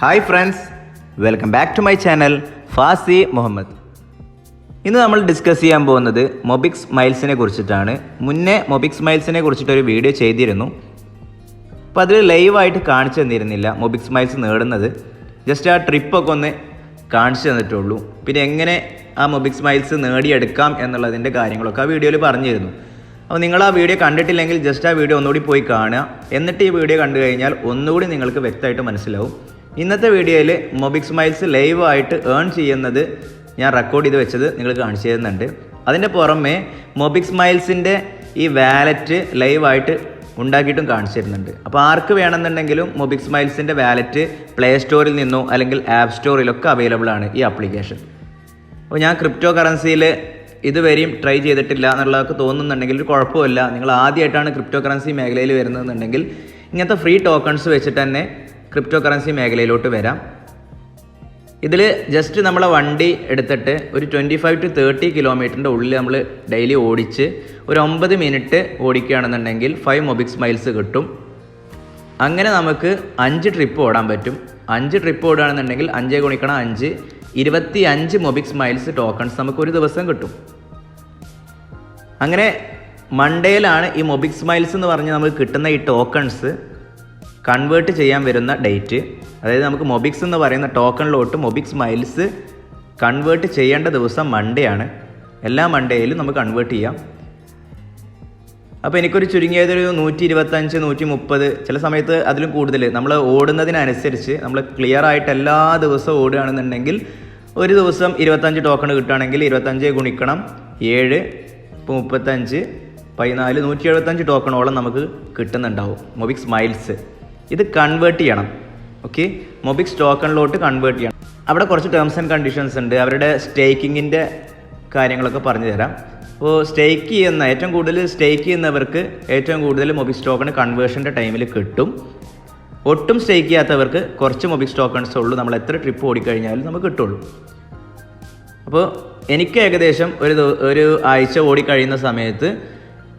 Hi friends, welcome back to my channel Fazi Muhammad. ഇന്ന് നമ്മൾ discuss ചെയ്യാൻ പോകുന്നത് മൊബിക്സ് മൈൽസിനെ കുറിച്ചിട്ടാണ്. മുന്നേ മൊബിക്സ് മൈൽസിനെ കുറിച്ചിട്ടൊരു വീഡിയോ ചെയ്തിരുന്നു. അപ്പോൾ അതിൽ ലൈവായിട്ട് കാണിച്ചു തന്നിരുന്നില്ല മൊബിക്സ് മൈൽസ് നേടുന്നത്. ജസ്റ്റ് ആ ട്രിപ്പൊക്കെ ഒന്ന് കാണിച്ചു തന്നിട്ടുള്ളൂ. പിന്നെ എങ്ങനെ ആ മൊബിക്സ് മൈൽസ് നേടിയെടുക്കാം എന്നുള്ളതിൻ്റെ കാര്യങ്ങളൊക്കെ ആ വീഡിയോയിൽ പറഞ്ഞിരുന്നു. അപ്പോൾ നിങ്ങൾ ആ വീഡിയോ കണ്ടിട്ടില്ലെങ്കിൽ ജസ്റ്റ് ആ വീഡിയോ ഒന്നുകൂടി പോയി കാണുക. എന്നിട്ട് ഈ വീഡിയോ കണ്ടു കഴിഞ്ഞാൽ ഒന്നുകൂടി നിങ്ങൾക്ക് വ്യക്തമായിട്ട് മനസ്സിലാവും. ഇന്നത്തെ വീഡിയോയിൽ മൊബിക്സ് മൈൽസ് ലൈവായിട്ട് ഏൺ ചെയ്യുന്നത് ഞാൻ റെക്കോർഡ് ചെയ്ത് വെച്ചത് നിങ്ങൾ കാണിച്ചു തരുന്നുണ്ട്. അതിൻ്റെ പുറമെ മൊബിക്സ് മൈൽസിൻ്റെ ഈ വാലറ്റ് ലൈവായിട്ട് ഉണ്ടാക്കിയിട്ടും കാണിച്ചു തരുന്നുണ്ട്. അപ്പോൾ ആർക്ക് വേണമെന്നുണ്ടെങ്കിലും മൊബിക്സ് മൈൽസിൻ്റെ വാലറ്റ് പ്ലേ സ്റ്റോറിൽ നിന്നോ അല്ലെങ്കിൽ ആപ്പ് സ്റ്റോറിലൊക്കെ അവൈലബിൾ ആണ് ഈ ആപ്ലിക്കേഷൻ. അപ്പോൾ ഞാൻ ക്രിപ്റ്റോ കറൻസിയിൽ ഇതുവരെയും ട്രൈ ചെയ്തിട്ടില്ല എന്നുള്ളതൊക്കെ തോന്നുന്നുണ്ടെങ്കിൽ ഒരു കുഴപ്പമില്ല. നിങ്ങൾ ആദ്യമായിട്ടാണ് ക്രിപ്റ്റോ കറൻസി മേഖലയിൽ വരുന്നതെന്നുണ്ടെങ്കിൽ ഇങ്ങനത്തെ ഫ്രീ ടോക്കൺസ് വെച്ചിട്ട് തന്നെ ക്രിപ്റ്റോ കറൻസി മേഖലയിലോട്ട് വരാം. ഇതിൽ ജസ്റ്റ് നമ്മളെ വണ്ടി എടുത്തിട്ട് ഒരു 25 to 30 കിലോമീറ്ററിൻ്റെ ഉള്ളിൽ നമ്മൾ ഡെയിലി ഓടിച്ച് ഒരു 9 മിനിറ്റ് ഓടിക്കുകയാണെന്നുണ്ടെങ്കിൽ 5 മൊബിക്സ് മൈൽസ് കിട്ടും. അങ്ങനെ നമുക്ക് 5 ട്രിപ്പ് ഓടാൻ പറ്റും. 5 ട്രിപ്പ് ഓടുകയാണെന്നുണ്ടെങ്കിൽ 5 ഗുണിക്കണം 5 25 മൊബിക്സ് മൈൽസ് ടോക്കൺസ് നമുക്ക് ഒരു ദിവസം കിട്ടും. അങ്ങനെ മൺഡേയിലാണ് ഈ മൊബിക്സ് മൈൽസ് എന്ന് പറഞ്ഞ് നമുക്ക് കിട്ടുന്ന ഈ ടോക്കൺസ് കൺവേർട്ട് ചെയ്യാൻ വരുന്ന ഡേറ്റ്. അതായത് നമുക്ക് മൊബിക്സ് എന്ന് പറയുന്ന ടോക്കണിലോട്ട് മൊബിക്സ് മൈൽസ് കൺവേർട്ട് ചെയ്യേണ്ട ദിവസം മൺഡേ ആണ്. എല്ലാ മൺഡേയിലും നമുക്ക് കൺവേർട്ട് ചെയ്യാം. അപ്പോൾ എനിക്കൊരു ചുരുങ്ങിയതൊരു 125 130 ചില സമയത്ത് അതിലും കൂടുതൽ നമ്മൾ ഓടുന്നതിനനുസരിച്ച് നമ്മൾ ക്ലിയർ ആയിട്ട് എല്ലാ ദിവസവും ഓടുകയാണെന്നുണ്ടെങ്കിൽ ഒരു ദിവസം 25 ടോക്കൺ കിട്ടുകയാണെങ്കിൽ 25 ഗുണിക്കണം 7 ഇപ്പോൾ 35 14 175 ടോക്കണോളം നമുക്ക് കിട്ടുന്നുണ്ടാവും മൊബിക്സ് മൈൽസ്. ഇത് കൺവേർട്ട് ചെയ്യണം. ഓക്കെ, മൊബിക്സ് ടോക്കണിലോട്ട് കൺവേർട്ട് ചെയ്യണം. അവിടെ കുറച്ച് ടേംസ് ആൻഡ് കണ്ടീഷൻസ് ഉണ്ട്. അവരുടെ സ്റ്റേക്കിങ്ങിൻ്റെ കാര്യങ്ങളൊക്കെ പറഞ്ഞു തരാം. അപ്പോൾ സ്റ്റേക്ക് ചെയ്യുന്ന ഏറ്റവും കൂടുതൽ സ്റ്റേക്ക് ചെയ്യുന്നവർക്ക് ഏറ്റവും കൂടുതൽ മൊബിക്സ് ടോക്കൺ കൺവേർഷൻ്റെ ടൈമിൽ കിട്ടും. ഒട്ടും സ്റ്റേക്ക് ചെയ്യാത്തവർക്ക് കുറച്ച് മൊബിക്സ് ടോക്കൺസ് ഉള്ളൂ. നമ്മൾ എത്ര ട്രിപ്പ് ഓടിക്കഴിഞ്ഞാലും നമുക്ക് കിട്ടുള്ളൂ. അപ്പോൾ എനിക്ക് ഏകദേശം ഒരു ആഴ്ച ഓടിക്കഴിയുന്ന സമയത്ത്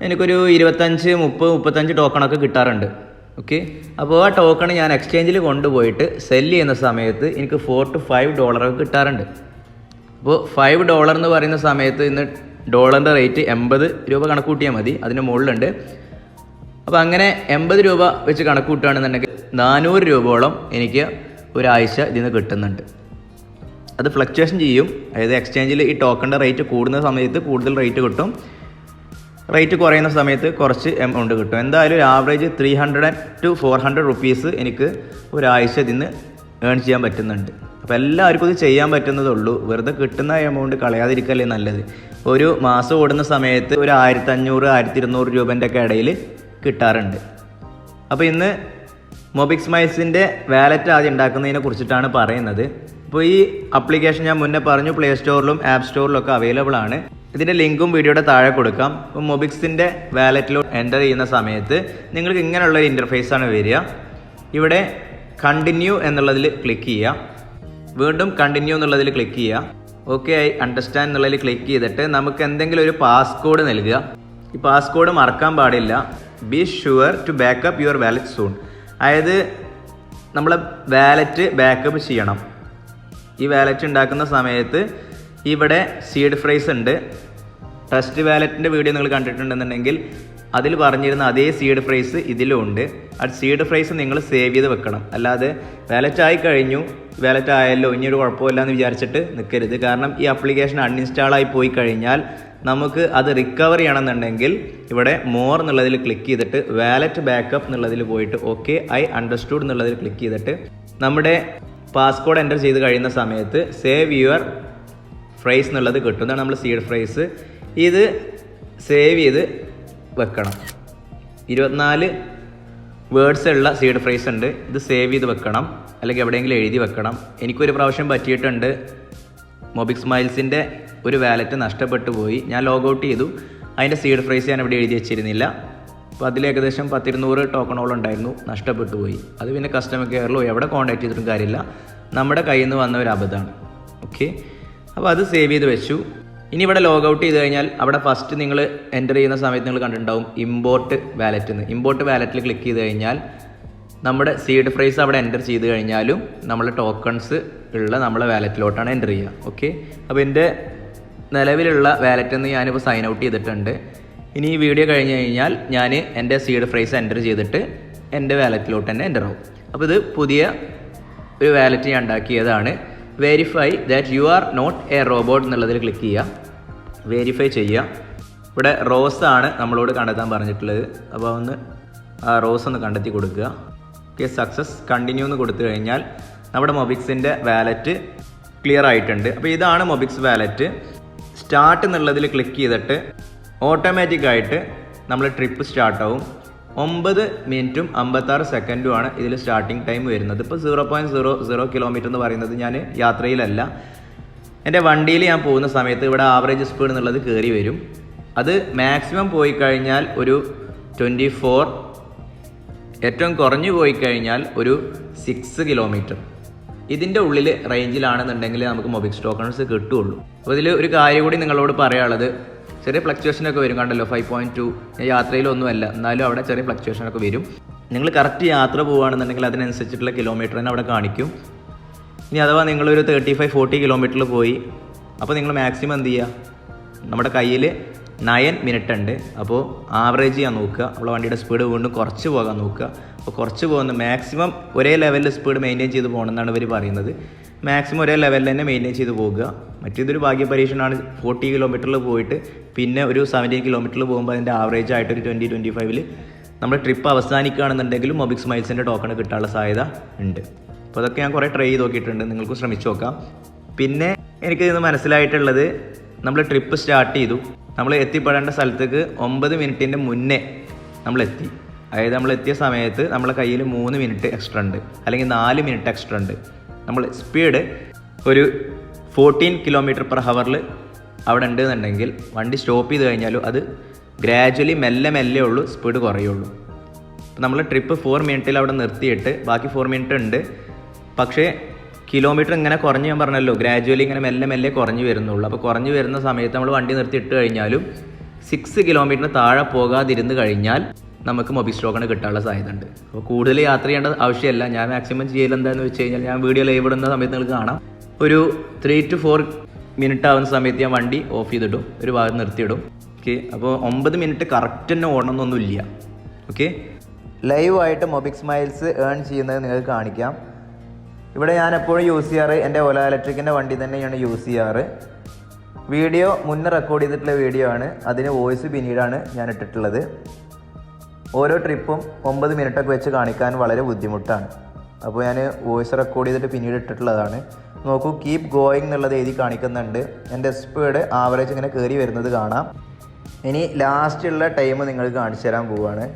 എനിക്കൊരു 25 30 35 ടോക്കണൊക്കെ കിട്ടാറുണ്ട്. ഓക്കെ, അപ്പോൾ ആ ടോക്കൺ ഞാൻ എക്സ്ചേഞ്ചിൽ കൊണ്ടുപോയിട്ട് സെല്ല് ചെയ്യുന്ന സമയത്ത് എനിക്ക് $4 to $5 കിട്ടാറുണ്ട്. അപ്പോൾ $5 എന്ന് പറയുന്ന സമയത്ത് ഇന്ന് ഡോളറിൻ്റെ റേറ്റ് 80 രൂപ കണക്ക് കൂട്ടിയാൽ മതി, അതിന് മുകളിലുണ്ട്. അപ്പോൾ അങ്ങനെ 80 രൂപ വെച്ച് കണക്ക് കൂട്ടുകയാണെന്നുണ്ടെങ്കിൽ 400 രൂപയോളം എനിക്ക് ഒരാഴ്ച ഇതിൽ നിന്ന് കിട്ടുന്നുണ്ട്. അത് ഫ്ലക്ച്വേഷൻ ചെയ്യും. അതായത് എക്സ്ചേഞ്ചിൽ ഈ ടോക്കണിൻ്റെ റേറ്റ് കൂടുന്ന സമയത്ത് കൂടുതൽ റേറ്റ് കിട്ടും, റേറ്റ് കുറയുന്ന സമയത്ത് കുറച്ച് എമൗണ്ട് കിട്ടും. എന്തായാലും ഒരു ആവറേജ് 300 to 400 റുപ്പീസ് എനിക്ക് ഒരാഴ്ച ഇതിന്ന് ഏൺ ചെയ്യാൻ പറ്റുന്നുണ്ട്. അപ്പോൾ എല്ലാവർക്കും ഇത് ചെയ്യാൻ പറ്റുന്നതുള്ളൂ. വെറുതെ കിട്ടുന്ന എമൗണ്ട് കളയാതിരിക്കല്ലേ നല്ലത്. ഒരു മാസം ഓടുന്ന സമയത്ത് ഒരു 1500 1200 രൂപേൻ്റെ ഒക്കെ ഇടയിൽ കിട്ടാറുണ്ട്. അപ്പോൾ ഇന്ന് മൊബിക്സ് മൈൽസിൻ്റെ വാലറ്റ് ആദ്യം ഉണ്ടാക്കുന്നതിനെ കുറിച്ചിട്ടാണ് പറയുന്നത്. അപ്പോൾ ഈ ആപ്ലിക്കേഷൻ ഞാൻ മുന്നേ പറഞ്ഞു പ്ലേ സ്റ്റോറിലും ആപ്പ് സ്റ്റോറിലും ഒക്കെ അവൈലബിൾ ആണ്. ഇതിൻ്റെ ലിങ്കും വീഡിയോയുടെ താഴെ കൊടുക്കാം. അപ്പോൾ മൊബിക്സിൻ്റെ വാലറ്റിലോ എൻ്റർ ചെയ്യുന്ന സമയത്ത് നിങ്ങൾക്ക് ഇങ്ങനെയുള്ളൊരു ഇൻ്റർഫേസാണ് വരിക. ഇവിടെ കണ്ടിന്യൂ എന്നുള്ളതിൽ ക്ലിക്ക് ചെയ്യുക. വീണ്ടും കണ്ടിന്യൂ എന്നുള്ളതിൽ ക്ലിക്ക് ചെയ്യുക. ഓക്കെ, ഐ അണ്ടർസ്റ്റാൻഡ് എന്നുള്ളതിൽ ക്ലിക്ക് ചെയ്തിട്ട് നമുക്ക് എന്തെങ്കിലും ഒരു പാസ്കോഡ് നൽകുക. ഈ പാസ്കോഡ് മറക്കാൻ പാടില്ല. Be sure to back up your wallet soon. അതായത് നമ്മളെ വാലറ്റ് ബാക്കപ്പ് ചെയ്യണം. ഈ വാലറ്റ് ഉണ്ടാക്കുന്ന സമയത്ത് ഇവിടെ സീഡ് ഫ്രൈസ് ഉണ്ട്. ടെസ്റ്റ് വാലറ്റിൻ്റെ വീഡിയോ നിങ്ങൾ കണ്ടിട്ടുണ്ടെന്നുണ്ടെങ്കിൽ അതിൽ പറഞ്ഞിരുന്ന അതേ സീഡ് ഫ്രൈസ് ഇതിലും ഉണ്ട്. ആ സീഡ് ഫ്രൈസ് നിങ്ങൾ സേവ് ചെയ്ത് വെക്കണം. അല്ലാതെ വാലറ്റ് ആയി കഴിഞ്ഞു, വാലറ്റ് ആയല്ലോ ഇനിയൊരു കുഴപ്പമില്ല എന്ന് വിചാരിച്ചിട്ട് നിൽക്കരുത്. കാരണം ഈ ആപ്ലിക്കേഷൻ അൺഇൻസ്റ്റാളായി പോയി കഴിഞ്ഞാൽ നമുക്ക് അത് റിക്കവർ ചെയ്യണമെന്നുണ്ടെങ്കിൽ ഇവിടെ മോർ എന്നുള്ളതിൽ ക്ലിക്ക് ചെയ്തിട്ട് വാലറ്റ് ബാക്കപ്പ് എന്നുള്ളതിൽ പോയിട്ട് ഓക്കെ ഐ അണ്ടർസ്റ്റുഡ് എന്നുള്ളതിൽ ക്ലിക്ക് ചെയ്തിട്ട് നമ്മുടെ പാസ്കോഡ് എൻ്റർ ചെയ്ത് കഴിയുന്ന സമയത്ത് സേവ് യുവർ ഫ്രൈസ് എന്നുള്ളത് കിട്ടും. ഇതാണ് നമ്മൾ സീഡ് ഫ്രൈസ്. ഇത് സേവ് ചെയ്ത് വെക്കണം. 24 വേർഡ്സ് ഉള്ള സീഡ് ഫ്രൈസ് ഉണ്ട്. ഇത് സേവ് ചെയ്ത് വെക്കണം, അല്ലെങ്കിൽ എവിടെയെങ്കിലും എഴുതി വെക്കണം. എനിക്കൊരു പ്രാവശ്യം പറ്റിയിട്ടുണ്ട്. മൊബിക്സ് മൈൽസിൻ്റെ ഒരു വാലറ്റ് നഷ്ടപ്പെട്ടു പോയി. ഞാൻ ലോഗൗട്ട് ചെയ്തു. അതിൻ്റെ സീഡ് ഫ്രൈസ് ഞാൻ ഇവിടെ എഴുതി വെച്ചിരുന്നില്ല. അപ്പോൾ അതിൽ ഏകദേശം 10-200 ടോക്കണോളം ഉണ്ടായിരുന്നു, നഷ്ടപ്പെട്ടു പോയി. അത് പിന്നെ കസ്റ്റമർ കെയറിലോ എവിടെ കോൺടാക്ട് ചെയ്തിട്ടും കാര്യമില്ല, നമ്മുടെ കയ്യിൽ നിന്ന് വന്ന ഒരു അബദ്ധമാണ്. ഓക്കെ, അപ്പോൾ അത് സേവ് ചെയ്ത് വെച്ചു. ഇനി ഇവിടെ ലോഗൗട്ട് ചെയ്ത് കഴിഞ്ഞാൽ അവിടെ ഫസ്റ്റ് നിങ്ങൾ എൻ്റർ ചെയ്യുന്ന സമയത്ത് നിങ്ങൾ കണ്ടിട്ടുണ്ടാവും ഇമ്പോർട്ട് വാലറ്റ് എന്ന്. ഇമ്പോർട്ട് വാലറ്റിൽ ക്ലിക്ക് ചെയ്ത് കഴിഞ്ഞാൽ നമ്മുടെ സീഡ് പ്രൈസ് അവിടെ എൻ്റർ ചെയ്ത് കഴിഞ്ഞാലും നമ്മൾ ടോക്കൺസ് ഉള്ള നമ്മളെ വാലറ്റിലോട്ടാണ് എൻ്റർ ചെയ്യുക. ഓക്കെ, അപ്പോൾ എൻ്റെ നിലവിലുള്ള വാലറ്റിൽ നിന്ന് ഞാനിപ്പോൾ സൈൻ ഔട്ട് ചെയ്തിട്ടുണ്ട്. ഇനി ഈ വീഡിയോ കഴിഞ്ഞ് കഴിഞ്ഞാൽ ഞാൻ എൻ്റെ സീഡ് പ്രൈസ് എൻ്റർ ചെയ്തിട്ട് എൻ്റെ വാലറ്റിലോട്ട് തന്നെ എൻ്റർ ആവും. അപ്പോൾ ഇത് പുതിയ ഒരു വാലറ്റ് ഞാൻ ഉണ്ടാക്കിയതാണ്. Verify that you are not a robot എന്നുള്ളതിൽ ക്ലിക്ക് ചെയ്യുക, വെരിഫൈ ചെയ്യുക. ഇവിടെ റോസ് ആണ് നമ്മളോട് കണ്ടെത്താൻ പറഞ്ഞിട്ടുള്ളത്. അപ്പോൾ ഒന്ന് ആ റോസ് ഒന്ന് കണ്ടെത്തി കൊടുക്കുക. Okay, success. കണ്ടിന്യൂ എന്ന് കൊടുത്തു കഴിഞ്ഞാൽ നമ്മുടെ മൊബിക്സിൻ്റെ വാലറ്റ് ക്ലിയർ ആയിട്ടുണ്ട്. അപ്പോൾ ഇതാണ് മൊബിക്സ് വാലറ്റ്. സ്റ്റാർട്ട് എന്നുള്ളതിൽ ക്ലിക്ക് ചെയ്തിട്ട് ഓട്ടോമാറ്റിക്കായിട്ട് നമ്മൾ ട്രിപ്പ് സ്റ്റാർട്ടാവും. 9 മിനിറ്റും 56 സെക്കൻഡുമാണ് ഇതിൽ സ്റ്റാർട്ടിങ് ടൈം വരുന്നത്. ഇപ്പോൾ 0.00 കിലോമീറ്റർ എന്ന് പറയുന്നത് ഞാൻ യാത്രയിലല്ല, എൻ്റെ വണ്ടിയിൽ ഞാൻ പോകുന്ന സമയത്ത് ഇവിടെ ആവറേജ് സ്പീഡ് എന്നുള്ളത് കയറി വരും. അത് മാക്സിമം പോയി കഴിഞ്ഞാൽ ഒരു 24, ഏറ്റവും കുറഞ്ഞു പോയി കഴിഞ്ഞാൽ ഒരു 6 കിലോമീറ്റർ. ഇതിൻ്റെ ഉള്ളിൽ റേഞ്ചിലാണെന്നുണ്ടെങ്കിൽ നമുക്ക് മൊബിക്സ് ടോക്കൺസ് കിട്ടുകയുള്ളൂ. അപ്പോൾ ഇതിൽ ഒരു കാര്യം കൂടി നിങ്ങളോട് പറയാനുള്ളത്, ചെറിയ ഫ്ലക്ച്വേഷനൊക്കെ വരും. കണ്ടല്ലോ 5.2, യാത്രയിലൊന്നുമല്ല, എന്നാലും അവിടെ ചെറിയ ഫ്ലക്ച്വേഷനൊക്കെ വരും. നിങ്ങൾ കറക്റ്റ് യാത്ര പോവുകയാണെന്നുണ്ടെങ്കിൽ അതിനനുസരിച്ചിട്ടുള്ള കിലോമീറ്റർ തന്നെ അവിടെ കാണിക്കും. ഇനി അഥവാ നിങ്ങളൊരു 35-40 കിലോമീറ്ററിൽ പോയി, അപ്പോൾ നിങ്ങൾ മാക്സിമം എന്ത് ചെയ്യുക, നമ്മുടെ കയ്യിൽ 9 മിനിറ്റ് ഉണ്ട്. അപ്പോൾ ആവറേജ് ചെയ്യാൻ നോക്കുക. നമ്മളെ വണ്ടിയുടെ സ്പീഡ് വീണ്ടും കുറച്ച് പോകാൻ നോക്കുക. അപ്പോൾ കുറച്ച് പോകുന്ന മാക്സിമം ഒരേ ലെവലിൽ സ്പീഡ് മെയിൻറ്റെയിൻ ചെയ്ത് പോകണമെന്നാണ് ഇവർ പറയുന്നത്. മാക്സിമം ഒരേ ലെവലിൽ തന്നെ മെയിൻറ്റെയിൻ ചെയ്ത് പോകുക. മറ്റേതൊരു ഭാഗ്യ പരീക്ഷണമാണ്. 40 കിലോമീറ്ററിൽ പോയിട്ട് പിന്നെ ഒരു 17 കിലോമീറ്ററിൽ പോകുമ്പോൾ അതിൻ്റെ ആവറേജ് ആയിട്ട് ഒരു 20-25 നമ്മുടെ ട്രിപ്പ് അവസാനിക്കുകയാണെന്നുണ്ടെങ്കിലും മൊബിക്സ് മൈൽസിൻ്റെ ടോക്കൺ കിട്ടാനുള്ള സാധ്യത ഉണ്ട്. അപ്പോൾ അതൊക്കെ ഞാൻ കുറേ ട്രൈ ചെയ്ത് നോക്കിയിട്ടുണ്ട്, നിങ്ങൾക്ക് ശ്രമിച്ചു നോക്കാം. പിന്നെ എനിക്ക് ഇന്ന് മനസ്സിലായിട്ടുള്ളത്, നമ്മൾ ട്രിപ്പ് സ്റ്റാർട്ട് ചെയ്തു, നമ്മൾ എത്തിപ്പെടേണ്ട സ്ഥലത്തേക്ക് 9 മിനിറ്റിൻ്റെ മുന്നേ നമ്മളെത്തി. അതായത് നമ്മൾ എത്തിയ സമയത്ത് നമ്മളെ കയ്യിൽ 3 മിനിറ്റ് എക്സ്ട്രാ ഉണ്ട്, അല്ലെങ്കിൽ 4 മിനിറ്റ് എക്സ്ട്രാ ഉണ്ട്. നമ്മൾ സ്പീഡ് ഒരു 14 km/h അവിടെ ഉണ്ടെന്നുണ്ടെങ്കിൽ വണ്ടി സ്റ്റോപ്പ് ചെയ്ത് കഴിഞ്ഞാലും അത് ഗ്രാജ്വലി മെല്ലെ ഉള്ളൂ സ്പീഡ് കുറയുള്ളൂ. അപ്പോൾ നമ്മൾ ട്രിപ്പ് 4 മിനിറ്റിൽ അവിടെ നിർത്തിയിട്ട് ബാക്കി 4 മിനിറ്റ് ഉണ്ട്. പക്ഷേ കിലോമീറ്റർ ഇങ്ങനെ കുറഞ്ഞ്, ഞാൻ പറഞ്ഞല്ലോ ഗ്രാജ്വലി ഇങ്ങനെ മെല്ലെ കുറഞ്ഞു വരുന്നുള്ളൂ. അപ്പോൾ കുറഞ്ഞു വരുന്ന സമയത്ത് നമ്മൾ വണ്ടി നിർത്തി ഇട്ട് കഴിഞ്ഞാലും 6 കിലോമീറ്ററിന് താഴെ പോകാതിരുന്ന് കഴിഞ്ഞാൽ നമുക്ക് മൊബിക്സ് ടോക്കൺ കിട്ടാനുള്ള സാധ്യത ഉണ്ട്. അപ്പോൾ കൂടുതൽ യാത്ര ചെയ്യേണ്ട ആവശ്യമില്ല. ഞാൻ മാക്സിമം ചെയ്യൽ എന്താണെന്ന് വെച്ച് കഴിഞ്ഞാൽ, ഞാൻ വീഡിയോ ലൈവ് ഇടുന്ന സമയത്ത് നിങ്ങൾക്ക് കാണാം, ഒരു 3 to 4 മിനിറ്റ് ആവുന്ന സമയത്ത് ഞാൻ വണ്ടി ഓഫ് ചെയ്തിടും, ഒരു ഭാഗത്ത് നിർത്തിയിടും. ഓക്കെ, അപ്പോൾ 9 മിനിറ്റ് കറക്റ്റ് തന്നെ ഓടണമെന്നൊന്നുമില്ല. ഓക്കെ, ലൈവായിട്ട് മൊബിക്സ് മൈൽസ് ഏൺ ചെയ്യുന്നത് നിങ്ങൾക്ക് കാണിക്കാം. ഇവിടെ ഞാൻ എപ്പോഴും യൂസ് ചെയ്യാറ് എൻ്റെ ഓല ഇലക്ട്രിക്കിൻ്റെ വണ്ടി തന്നെയാണ് യൂസ് ചെയ്യാറ്. വീഡിയോ മുന്നേ റെക്കോർഡ് ചെയ്തിട്ടുള്ള വീഡിയോ ആണ്, അതിന് വോയിസ് പിന്നീടാണ് ഞാൻ ഇട്ടിട്ടുള്ളത്. ഓരോ ട്രിപ്പും 9 മിനിറ്റൊക്കെ വെച്ച് കാണിക്കാൻ വളരെ ബുദ്ധിമുട്ടാണ്. അപ്പോൾ ഞാൻ വോയിസ് റെക്കോർഡ് ചെയ്തിട്ട് പിന്നീട് ഇട്ടിട്ടുള്ളതാണ്. നോക്കൂ, കീപ് ഗോയിങ് എന്നുള്ളത് എഴുതി കാണിക്കുന്നുണ്ട്. എൻ്റെ സ്പീഡ് ആവറേജ് ഇങ്ങനെ കയറി വരുന്നത് കാണാം. ഇനി ലാസ്റ്റുള്ള ടൈം നിങ്ങൾക്ക് കാണിച്ചു തരാൻ പോവുകയാണ്.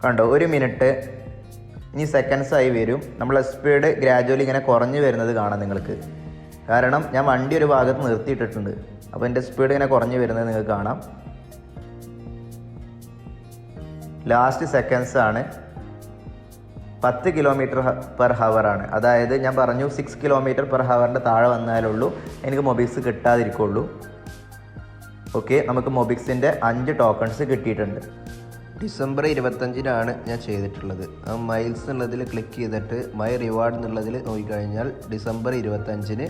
കണ്ടോ, 1 മിനിറ്റ്, ഇനി സെക്കൻഡ്സ് ആയി വരും. നമ്മളെ സ്പീഡ് ഗ്രാജുവലി ഇങ്ങനെ കുറഞ്ഞു വരുന്നത് കാണാം നിങ്ങൾക്ക്. കാരണം ഞാൻ വണ്ടി ഒരു ഭാഗത്ത് നിർത്തിയിട്ടിട്ടുണ്ട്. അപ്പോൾ എൻ്റെ സ്പീഡ് ഇങ്ങനെ കുറഞ്ഞു വരുന്നത് നിങ്ങൾക്ക് കാണാം. ലാസ്റ്റ് സെക്കൻഡ്സ് ആണ്. 10 km/h ആണ്. അതായത് ഞാൻ പറഞ്ഞു 6 km/h താഴെ വന്നാലുള്ളൂ എനിക്ക് മൊബിക്സ് കിട്ടാതിരിക്കുള്ളൂ. ഓക്കെ, നമുക്ക് മൊബിക്സിൻ്റെ 5 ടോക്കൺസ് കിട്ടിയിട്ടുണ്ട്. ഡിസംബർ 25-നാണ് ഞാൻ ചെയ്തിട്ടുള്ളത്. ആ മൈൽസ് എന്നുള്ളതിൽ ക്ലിക്ക് ചെയ്തിട്ട് മൈ റിവാർഡ് എന്നുള്ളതിൽ നോക്കിക്കഴിഞ്ഞാൽ ഡിസംബർ 25-ന്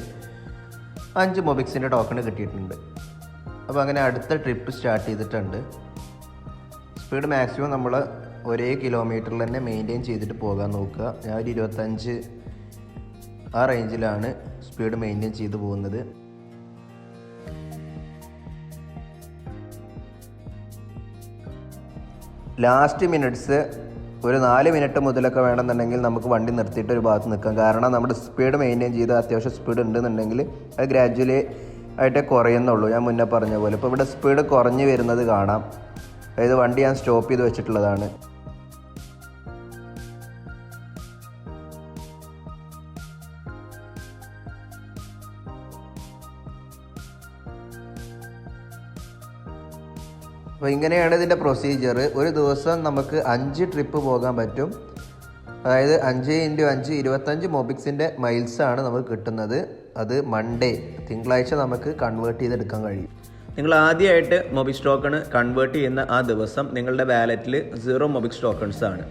5 മൊബിക്സിൻ്റെ ടോക്കൺ കിട്ടിയിട്ടുണ്ട്. അപ്പോൾ അങ്ങനെ അടുത്ത ട്രിപ്പ് സ്റ്റാർട്ട് ചെയ്തിട്ടുണ്ട്. സ്പീഡ് മാക്സിമം നമ്മൾ ഒരേ കിലോമീറ്ററിൽ തന്നെ മെയിൻറ്റെയിൻ ചെയ്തിട്ട് പോകാൻ നോക്കുക. ഞാൻ ഒരു 25 ആ റേഞ്ചിലാണ് സ്പീഡ് മെയിൻറ്റെയിൻ ചെയ്ത് പോകുന്നത്. ലാസ്റ്റ് മിനിറ്റ്സ് ഒരു 4 മിനിറ്റ് മുതലൊക്കെ വേണമെന്നുണ്ടെങ്കിൽ നമുക്ക് വണ്ടി നിർത്തിയിട്ട് ഒരു ഭാഗത്ത് നിൽക്കാം. കാരണം നമ്മുടെ സ്പീഡ് മെയിൻറ്റെയിൻ ചെയ്ത് അത്യാവശ്യം സ്പീഡ് ഉണ്ടെന്നുണ്ടെങ്കിൽ അത് ഗ്രാജ്വലി ആയിട്ടേ കുറയുന്നുള്ളൂ. ഞാൻ മുന്നേ പറഞ്ഞ പോലെ ഇപ്പോൾ ഇവിടെ സ്പീഡ് കുറഞ്ഞു വരുന്നത് കാണാം. അതായത് വണ്ടി ഞാൻ സ്റ്റോപ്പ് ചെയ്ത് വെച്ചിട്ടുള്ളതാണ്. അപ്പോൾ ഇങ്ങനെയാണ് ഇതിൻ്റെ പ്രൊസീജിയർ. ഒരു ദിവസം നമുക്ക് 5 ട്രിപ്പ് പോകാൻ പറ്റും. അതായത് 5 × 5 25 മൊബിക്സിൻ്റെ മൈൽസാണ് നമുക്ക് കിട്ടുന്നത്. അത് മൺഡേ, തിങ്കളാഴ്ച നമുക്ക് കൺവേർട്ട് ചെയ്തെടുക്കാൻ കഴിയും. നിങ്ങൾ ആദ്യമായിട്ട് മൊബിക്സ് ടോക്കൺ കൺവേർട്ട് ചെയ്യുന്ന ആ ദിവസം നിങ്ങളുടെ വാലറ്റിൽ 0 മൊബിക്സ് ടോക്കൺസ് ആണ്.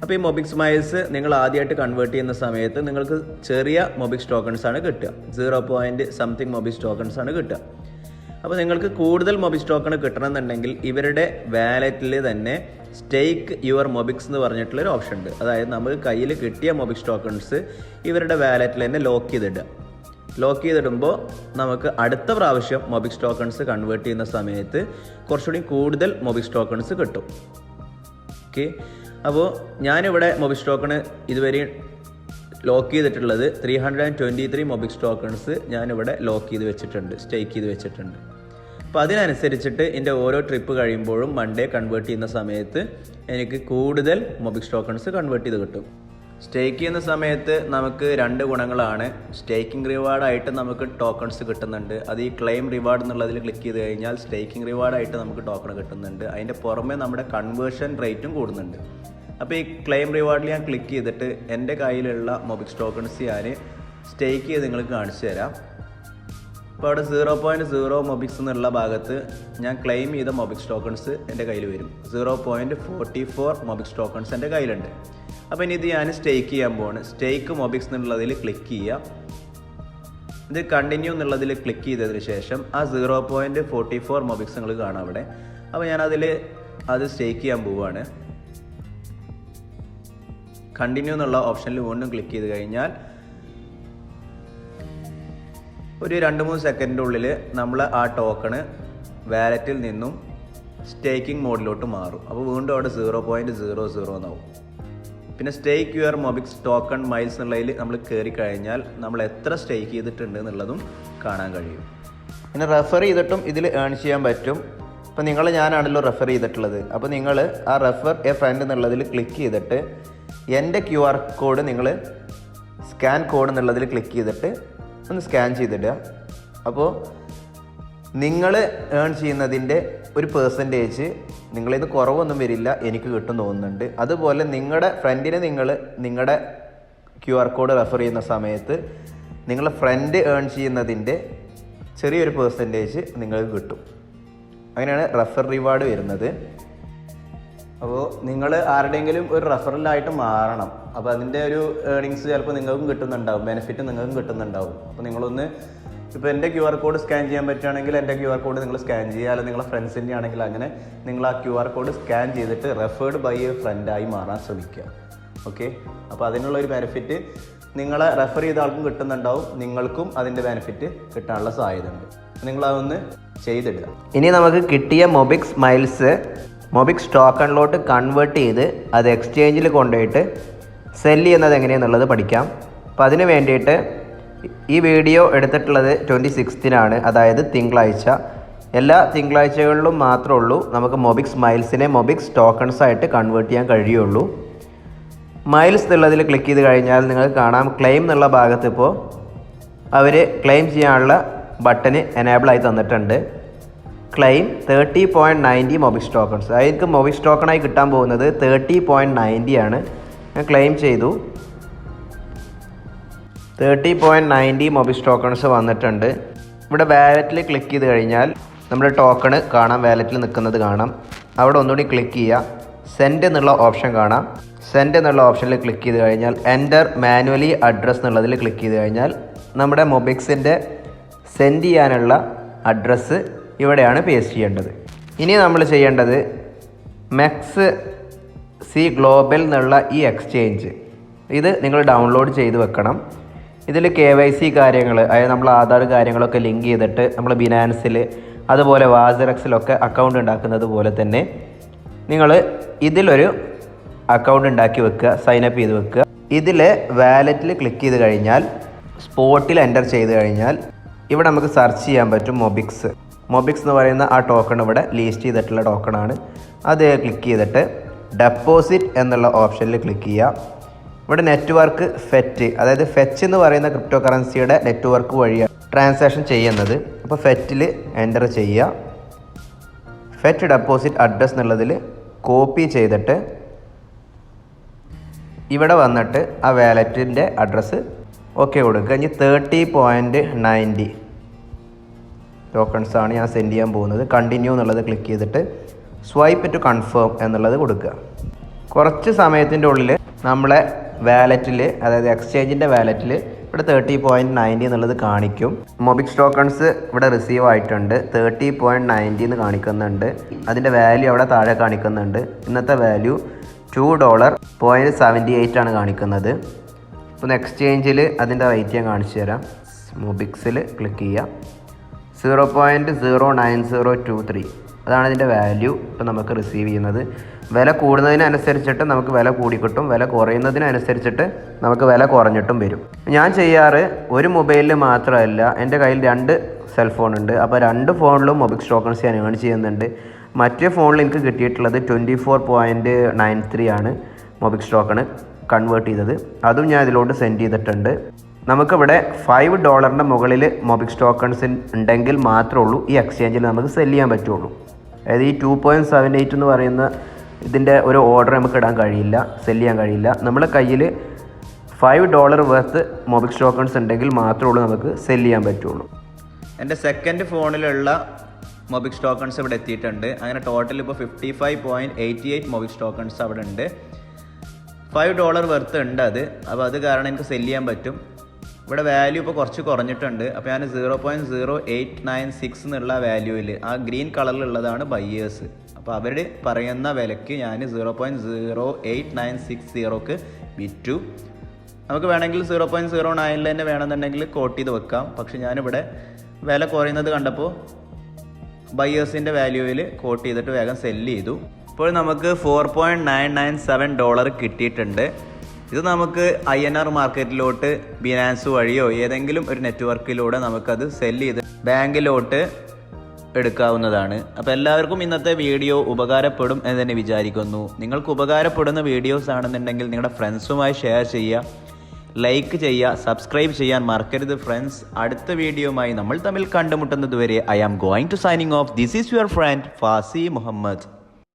അപ്പോൾ ഈ മൊബിക്സ് മൈൽസ് നിങ്ങൾ ആദ്യമായിട്ട് കൺവേർട്ട് ചെയ്യുന്ന സമയത്ത് നിങ്ങൾക്ക് ചെറിയ മൊബിക്സ് ടോക്കൺസ് ആണ് കിട്ടുക. 0.something മൊബിക്സ് ടോക്കൺസ് ആണ് കിട്ടുക. അപ്പോൾ നിങ്ങൾക്ക് കൂടുതൽ മൊബിക്സ് ടോക്കൺ കിട്ടണമെന്നുണ്ടെങ്കിൽ ഇവരുടെ വാലറ്റിൽ തന്നെ സ്റ്റേക്ക് യുവർ മൊബിക്സ് എന്ന് പറഞ്ഞിട്ടുള്ളൊരു ഓപ്ഷൻ ഉണ്ട്. അതായത് നമുക്ക് കയ്യിൽ കിട്ടിയ മൊബിക്സ് ടോക്കൺസ് ഇവരുടെ വാലറ്റിൽ തന്നെ ലോക്ക് ചെയ്തിടുക. ലോക്ക് ചെയ്തിടുമ്പോൾ നമുക്ക് അടുത്ത പ്രാവശ്യം മൊബിക്സ് ടോക്കൺസ് കൺവേർട്ട് ചെയ്യുന്ന സമയത്ത് കുറച്ചുകൂടി കൂടുതൽ മൊബിക്സ് ടോക്കൺസ് കിട്ടും. ഓക്കെ, അപ്പോൾ ഞാനിവിടെ മൊബിക്സ് ടോക്കണ് ഇതുവരെ ലോക്ക് ചെയ്തിട്ടുള്ളത് 323 മൊബിക്സ് ടോക്കൺസ് ഞാനിവിടെ ലോക്ക് ചെയ്ത് വെച്ചിട്ടുണ്ട്, സ്റ്റേക്ക് ചെയ്ത് വെച്ചിട്ടുണ്ട്. അപ്പോൾ അതിനനുസരിച്ചിട്ട് എൻ്റെ ഓരോ ട്രിപ്പ് കഴിയുമ്പോഴും മൺഡേ കൺവേർട്ട് ചെയ്യുന്ന സമയത്ത് എനിക്ക് കൂടുതൽ മൊബിക്സ് ടോക്കൺസ് കൺവേർട്ട് ചെയ്ത് കിട്ടും. സ്റ്റേക്ക് ചെയ്യുന്ന സമയത്ത് നമുക്ക് 2 ഗുണങ്ങളാണ്. സ്റ്റേക്കിംഗ് റിവാർഡായിട്ട് നമുക്ക് ടോക്കൺസ് കിട്ടുന്നുണ്ട്. അത് ഈ ക്ലെയിം റിവാർഡ് എന്നുള്ളതിൽ ക്ലിക്ക് ചെയ്ത് കഴിഞ്ഞാൽ സ്റ്റേക്കിംഗ് റിവാർഡായിട്ട് നമുക്ക് ടോക്കൺ കിട്ടുന്നുണ്ട്. അതിൻ്റെ പുറമെ നമ്മുടെ കൺവേർഷൻ റേറ്റും കൂടുന്നുണ്ട്. അപ്പോൾ ഈ ക്ലെയിം റിവാർഡിൽ ഞാൻ ക്ലിക്ക് ചെയ്തിട്ട് എൻ്റെ കയ്യിലുള്ള മൊബിക്സ് ടോക്കൺസ് ഞാൻ സ്റ്റേക്ക് ചെയ്ത് നിങ്ങൾക്ക് കാണിച്ചു തരാം. അപ്പോൾ അവിടെ 0.0 മൊബിക്സ് എന്നുള്ള ഭാഗത്ത് ഞാൻ ക്ലെയിം ചെയ്ത മൊബിക്സ് ടോക്കൺസ് എൻ്റെ കയ്യിൽ വരും. 0.44 മൊബിക്സ് ടോക്കൺസ് എൻ്റെ കയ്യിലുണ്ട്. അപ്പോൾ ഇനി ഇത് ഞാൻ സ്റ്റേക്ക് ചെയ്യാൻ പോവാണ്. സ്റ്റേക്ക് മൊബിക്സ് എന്നുള്ളതിൽ ക്ലിക്ക് ചെയ്യുക. ഇത് കണ്ടിന്യൂ എന്നുള്ളതിൽ ക്ലിക്ക് ചെയ്തതിന് ശേഷം ആ 0.44 മൊബിക്സ് നിങ്ങൾ കാണാം അവിടെ. അപ്പോൾ ഞാനതിൽ അത് സ്റ്റേക്ക് ചെയ്യാൻ പോവുകയാണ്. കണ്ടിന്യൂ എന്നുള്ള ഓപ്ഷനിൽ വീണ്ടും ക്ലിക്ക് ചെയ്ത് കഴിഞ്ഞാൽ ഒരു 2-3 സെക്കൻഡിൻ്റെ ഉള്ളിൽ നമ്മൾ ആ ടോക്കണ് വാലറ്റിൽ നിന്നും സ്റ്റേക്കിംഗ് മോഡിലോട്ട് മാറും. അപ്പോൾ വീണ്ടും അവിടെ 0.00 എന്നാവും. പിന്നെ സ്റ്റേക്ക് യുവർ മൊബിക്സ് ടോക്കൺ മൈൽസ് എന്നുള്ളതിൽ നമ്മൾ കയറി കഴിഞ്ഞാൽ നമ്മൾ എത്ര സ്റ്റേക്ക് ചെയ്തിട്ടുണ്ട് എന്നുള്ളതും കാണാൻ കഴിയും. പിന്നെ റെഫർ ചെയ്തിട്ടും ഇതിൽ ഏൺ ചെയ്യാൻ പറ്റും. ഇപ്പോൾ ഞാനാണല്ലോ റെഫർ ചെയ്തിട്ടുള്ളത്. അപ്പോൾ നിങ്ങൾ ആ റെഫർ എ ഫ്രണ്ട് എന്നുള്ളതിൽ ക്ലിക്ക് ചെയ്തിട്ട് എൻ്റെ QR കോഡ് നിങ്ങൾ സ്കാൻ കോഡ് എന്നുള്ളതിൽ ക്ലിക്ക് ചെയ്തിട്ട് ഒന്ന് സ്കാൻ ചെയ്തിടുക. അപ്പോൾ നിങ്ങൾ ഏൺ ചെയ്യുന്നതിൻ്റെ ഒരു പെർസെൻറ്റേജ് നിങ്ങളിത് കുറവൊന്നും വരില്ല, എനിക്ക് കിട്ടും തോന്നുന്നുണ്ട്. അതുപോലെ നിങ്ങളുടെ ഫ്രണ്ടിനെ നിങ്ങളുടെ QR കോഡ് റെഫർ ചെയ്യുന്ന സമയത്ത് നിങ്ങളുടെ ഫ്രണ്ട് ഏൺ ചെയ്യുന്നതിൻ്റെ ചെറിയൊരു പെർസെൻറ്റേജ് നിങ്ങൾക്ക് കിട്ടും. അങ്ങനെയാണ് റെഫർ റിവാർഡ് വരുന്നത്. അപ്പോൾ നിങ്ങൾ ആരുടെയെങ്കിലും ഒരു റെഫറലായിട്ട് മാറണം. അപ്പോൾ അതിൻ്റെ ഒരു ഏർണിങ്സ് ചിലപ്പോൾ നിങ്ങൾക്കും കിട്ടുന്നുണ്ടാവും, ബെനിഫിറ്റ് നിങ്ങൾക്കും കിട്ടുന്നുണ്ടാവും. അപ്പോൾ നിങ്ങളൊന്ന് ഇപ്പോൾ എൻ്റെ QR കോഡ് സ്കാൻ ചെയ്യാൻ പറ്റുകയാണെങ്കിൽ എൻ്റെ QR കോഡ് നിങ്ങൾ സ്കാൻ ചെയ്യുക. അല്ലെങ്കിൽ നിങ്ങളുടെ ഫ്രണ്ട്സിൻ്റെ ആണെങ്കിൽ അങ്ങനെ നിങ്ങൾ ആ QR കോഡ് സ്കാൻ ചെയ്തിട്ട് റെഫേർഡ് ബൈ എ ഫ്രണ്ടായി മാറാൻ ശ്രമിക്കുക. ഓക്കെ, അപ്പോൾ അതിനുള്ളൊരു ബെനിഫിറ്റ് നിങ്ങളെ റെഫർ ചെയ്ത ആൾക്കും കിട്ടുന്നുണ്ടാവും, നിങ്ങൾക്കും അതിൻ്റെ ബെനിഫിറ്റ് കിട്ടാനുള്ള സാധ്യതയുണ്ട്. നിങ്ങളതൊന്ന് ചെയ്തിടുക. ഇനി നമുക്ക് കിട്ടിയ മൊബിക്സ് മൈൽസ് മൊബിക്സ് ടോക്കണിലോട്ട് കൺവേർട്ട് ചെയ്ത് അത് എക്സ്ചേഞ്ചിൽ കൊണ്ടുപോയിട്ട് സെല്ല് ചെയ്യുന്നത് എങ്ങനെയാണെന്നുള്ളത് പഠിക്കാം. അപ്പോൾ അതിന് വേണ്ടിയിട്ട് ഈ വീഡിയോ എടുത്തിട്ടുള്ളത് 26-നാണ്, അതായത് തിങ്കളാഴ്ച. എല്ലാ തിങ്കളാഴ്ചകളിലും മാത്രമേ ഉള്ളൂ നമുക്ക് മൊബിക്സ് മൈൽസിനെ മൊബിക്സ് ടോക്കൺസ് ആയിട്ട് കൺവേർട്ട് ചെയ്യാൻ കഴിയുള്ളൂ. മൈൽസ് എന്നുള്ളതിൽ ക്ലിക്ക് ചെയ്ത് കഴിഞ്ഞാൽ നിങ്ങൾക്ക് കാണാം ക്ലെയിം എന്നുള്ള ഭാഗത്ത് ഇപ്പോൾ അവർ ക്ലെയിം ചെയ്യാനുള്ള ബട്ടന് എനേബിളായി തന്നിട്ടുണ്ട്. Claim 30.90 Mobix tokens. അതായത് മൊബിക്സ് ടോക്കണായി കിട്ടാൻ പോകുന്നത് 30.90 ആണ്. ഞാൻ ക്ലെയിം ചെയ്തു. 30.90 മൊബിക്സ് ടോക്കൺസ് വന്നിട്ടുണ്ട്. ഇവിടെ വാലറ്റിൽ ക്ലിക്ക് ചെയ്ത് കഴിഞ്ഞാൽ നമ്മുടെ ടോക്കണ് കാണാം, വാലറ്റിൽ നിൽക്കുന്നത് കാണാം. അവിടെ ഒന്നുകൂടി ക്ലിക്ക് ചെയ്യുക. സെൻഡ് എന്നുള്ള ഓപ്ഷൻ കാണാം. സെൻഡ് എന്നുള്ള ഓപ്ഷനിൽ ക്ലിക്ക് ചെയ്ത് കഴിഞ്ഞാൽ എൻ്റർ മാനുവലി അഡ്രസ്സ് എന്നുള്ളതിൽ ക്ലിക്ക് ചെയ്ത് കഴിഞ്ഞാൽ നമ്മുടെ മൊബിക്സിൻ്റെ സെൻഡ് ചെയ്യാനുള്ള അഡ്രസ്സ് ഇവിടെയാണ് പേസ്റ്റ് ചെയ്യേണ്ടത്. ഇനി നമ്മൾ ചെയ്യേണ്ടത് മെക്സ് സി ഗ്ലോബൽ എന്നുള്ള ഈ എക്സ്ചേഞ്ച് ഇത് നിങ്ങൾ ഡൗൺലോഡ് ചെയ്ത് വെക്കണം. ഇതിൽ KYC കാര്യങ്ങൾ, അതായത് നമ്മൾ ആധാർ കാര്യങ്ങളൊക്കെ ലിങ്ക് ചെയ്തിട്ട് നമ്മൾ ബിനാൻസിൽ അതുപോലെ വാസറക്സിലൊക്കെ അക്കൗണ്ട് ഉണ്ടാക്കുന്നത് പോലെ തന്നെ നിങ്ങൾ ഇതിലൊരു അക്കൗണ്ട് ഉണ്ടാക്കി വെക്കുക, സൈനപ്പ് ചെയ്ത് വെക്കുക. ഇതിൽ വാലറ്റിൽ ക്ലിക്ക് ചെയ്ത് കഴിഞ്ഞാൽ സ്പോട്ടിൽ എൻ്റർ ചെയ്ത് കഴിഞ്ഞാൽ ഇവിടെ നമുക്ക് സെർച്ച് ചെയ്യാൻ പറ്റും മൊബിക്സ് എന്ന് പറയുന്ന ആ ടോക്കൺ ഇവിടെ ലിസ്റ്റ് ചെയ്തിട്ടുള്ള ടോക്കണാണ്. അത് ക്ലിക്ക് ചെയ്തിട്ട് ഡെപ്പോസിറ്റ് എന്നുള്ള ഓപ്ഷനിൽ ക്ലിക്ക് ചെയ്യുക. ഇവിടെ നെറ്റ്വർക്ക് ഫെറ്റ്, അതായത് ഫെച്ച് എന്ന് പറയുന്ന ക്രിപ്റ്റോ കറൻസിയുടെ നെറ്റ്വർക്ക് വഴിയാണ് ട്രാൻസാക്ഷൻ ചെയ്യുന്നത്. അപ്പോൾ ഫെറ്റിൽ എൻ്റർ ചെയ്യുക. ഫെറ്റ് ഡെപ്പോസിറ്റ് അഡ്രസ്സ് എന്നുള്ളതിൽ കോപ്പി ചെയ്തിട്ട് ഇവിടെ വന്നിട്ട് ആ വാലറ്റിൻ്റെ അഡ്രസ്സ് ഓക്കെ കൊടുക്കുക. ഇനി 30.90 ടോക്കൺസാണ് ഞാൻ സെൻഡ് ചെയ്യാൻ പോകുന്നത്. കണ്ടിന്യൂ എന്നുള്ളത് ക്ലിക്ക് ചെയ്തിട്ട് സ്വൈപ്പ് ടു കൺഫേം എന്നുള്ളത് കൊടുക്കുക. കുറച്ച് സമയത്തിൻ്റെ ഉള്ളിൽ നമ്മളെ വാലറ്റിൽ, അതായത് എക്സ്ചേഞ്ചിൻ്റെ വാലറ്റിൽ ഇവിടെ 30.90 എന്നുള്ളത് കാണിക്കും. മൊബിക്സ് ടോക്കൺസ് ഇവിടെ റിസീവ് ആയിട്ടുണ്ട്. 30.90 എന്ന് കാണിക്കുന്നുണ്ട്. അതിൻ്റെ വാല്യൂ അവിടെ താഴെ കാണിക്കുന്നുണ്ട്. ഇന്നത്തെ വാല്യൂ $2.78 ആണ് കാണിക്കുന്നത്. ഇപ്പം എക്സ്ചേഞ്ചിൽ അതിൻ്റെ റേറ്റ് ഞാൻ കാണിച്ചു തരാം. മൊബിക്സിൽ ക്ലിക്ക് ചെയ്യുക. 0.09023 അതാണ് ഇതിൻ്റെ വാല്യൂ. ഇപ്പം നമുക്ക് റിസീവ് ചെയ്യുന്നത്. വില കൂടുന്നതിനനുസരിച്ചിട്ട് നമുക്ക് വില കൂടിക്കിട്ടും, വില കുറയുന്നതിനനുസരിച്ചിട്ട് നമുക്ക് വില കുറഞ്ഞിട്ടും വരും. ഞാൻ ചെയ്യാറ് ഒരു മൊബൈലിൽ മാത്രമല്ല, എൻ്റെ കയ്യിൽ 2 സെൽഫോൺ ഉണ്ട്. അപ്പോൾ 2 ഫോണിലും മൊബിക്സ് ടോക്കൺസ് ഞാൻ ഏൺ ചെയ്യുന്നുണ്ട്. മറ്റേ ഫോണിൽ എനിക്ക് കിട്ടിയിട്ടുള്ളത് 24.93 ആണ് മൊബിക്സ് ടോക്കൺ കൺവേർട്ട് ചെയ്തത്. അതും ഞാൻ ഇതിലോട്ട് സെൻഡ് ചെയ്തിട്ടുണ്ട്. നമുക്കിവിടെ $5 മുകളിൽ മൊബിക്സ് ടോക്കൺസ് ഉണ്ടെങ്കിൽ മാത്രമേ ഉള്ളൂ ഈ എക്സ്ചേഞ്ചിൽ നമുക്ക് സെല് ചെയ്യാൻ പറ്റുള്ളൂ. അതായത് ഈ 2.78 എന്ന് പറയുന്ന ഇതിൻ്റെ ഒരു ഓർഡർ നമുക്ക് ഇടാൻ കഴിയില്ല, സെല് ചെയ്യാൻ കഴിയില്ല. നമ്മുടെ കയ്യിൽ $5 വർത്ത് മൊബിക്സ് ടോക്കൺസ് ഉണ്ടെങ്കിൽ മാത്രമേ ഉള്ളൂ നമുക്ക് സെല് ചെയ്യാൻ പറ്റുള്ളൂ. എൻ്റെ സെക്കൻഡ് ഫോണിലുള്ള മൊബിക്സ് ടോക്കൺസ് ഇവിടെ എത്തിയിട്ടുണ്ട്. അങ്ങനെ ടോട്ടൽ ഇപ്പോൾ 55.88 മൊബിക്സ് ടോക്കൺസ് അവിടെ ഉണ്ട്. $5 വർത്ത് ഉണ്ട് അത്. അപ്പോൾ അത് കാരണം എനിക്ക് സെല് ചെയ്യാൻ പറ്റും. ഇവിടെ വാല്യൂ ഇപ്പോൾ കുറച്ച് കുറഞ്ഞിട്ടുണ്ട്. അപ്പോൾ ഞാൻ 0.0896 എന്നുള്ള വാല്യൂവിൽ ആ ഗ്രീൻ കളറിലുള്ളതാണ് ബയ്യേഴ്സ്. അപ്പോൾ അവർ പറയുന്ന വിലയ്ക്ക് ഞാൻ 0.08960 വിറ്റു. നമുക്ക് വേണമെങ്കിൽ 0.09 തന്നെ വേണമെന്നുണ്ടെങ്കിൽ കോട്ട് ചെയ്ത് വെക്കാം. പക്ഷെ ഞാനിവിടെ വില കുറയുന്നത് കണ്ടപ്പോൾ ബയ്യേഴ്സിൻ്റെ വാല്യൂവിൽ കോട്ട് ചെയ്തിട്ട് വേഗം സെല്ല് ചെയ്തു. ഇപ്പോൾ നമുക്ക് $4.997 കിട്ടിയിട്ടുണ്ട്. ഇത് നമുക്ക് INR മാർക്കറ്റിലോട്ട് ബിനാൻസ് വഴിയോ ഏതെങ്കിലും ഒരു നെറ്റ്വർക്കിലൂടെ നമുക്കത് സെല്ല് ചെയ്ത് ബാങ്കിലോട്ട് എടുക്കാവുന്നതാണ്. അപ്പോൾ എല്ലാവർക്കും ഇന്നത്തെ വീഡിയോ ഉപകാരപ്പെടും എന്ന് തന്നെ വിചാരിക്കുന്നു. നിങ്ങൾക്ക് ഉപകാരപ്പെടുന്ന വീഡിയോസ് ആണെന്നുണ്ടെങ്കിൽ നിങ്ങളുടെ ഫ്രണ്ട്സുമായി ഷെയർ ചെയ്യുക, ലൈക്ക് ചെയ്യുക, സബ്സ്ക്രൈബ് ചെയ്യാൻ മറക്കരുത് ഫ്രണ്ട്സ്. അടുത്ത വീഡിയോയുമായി നമ്മൾ തമ്മിൽ കണ്ടുമുട്ടുന്നത് വരെ I am going to signing off. This is your friend ഫാസി Muhammad.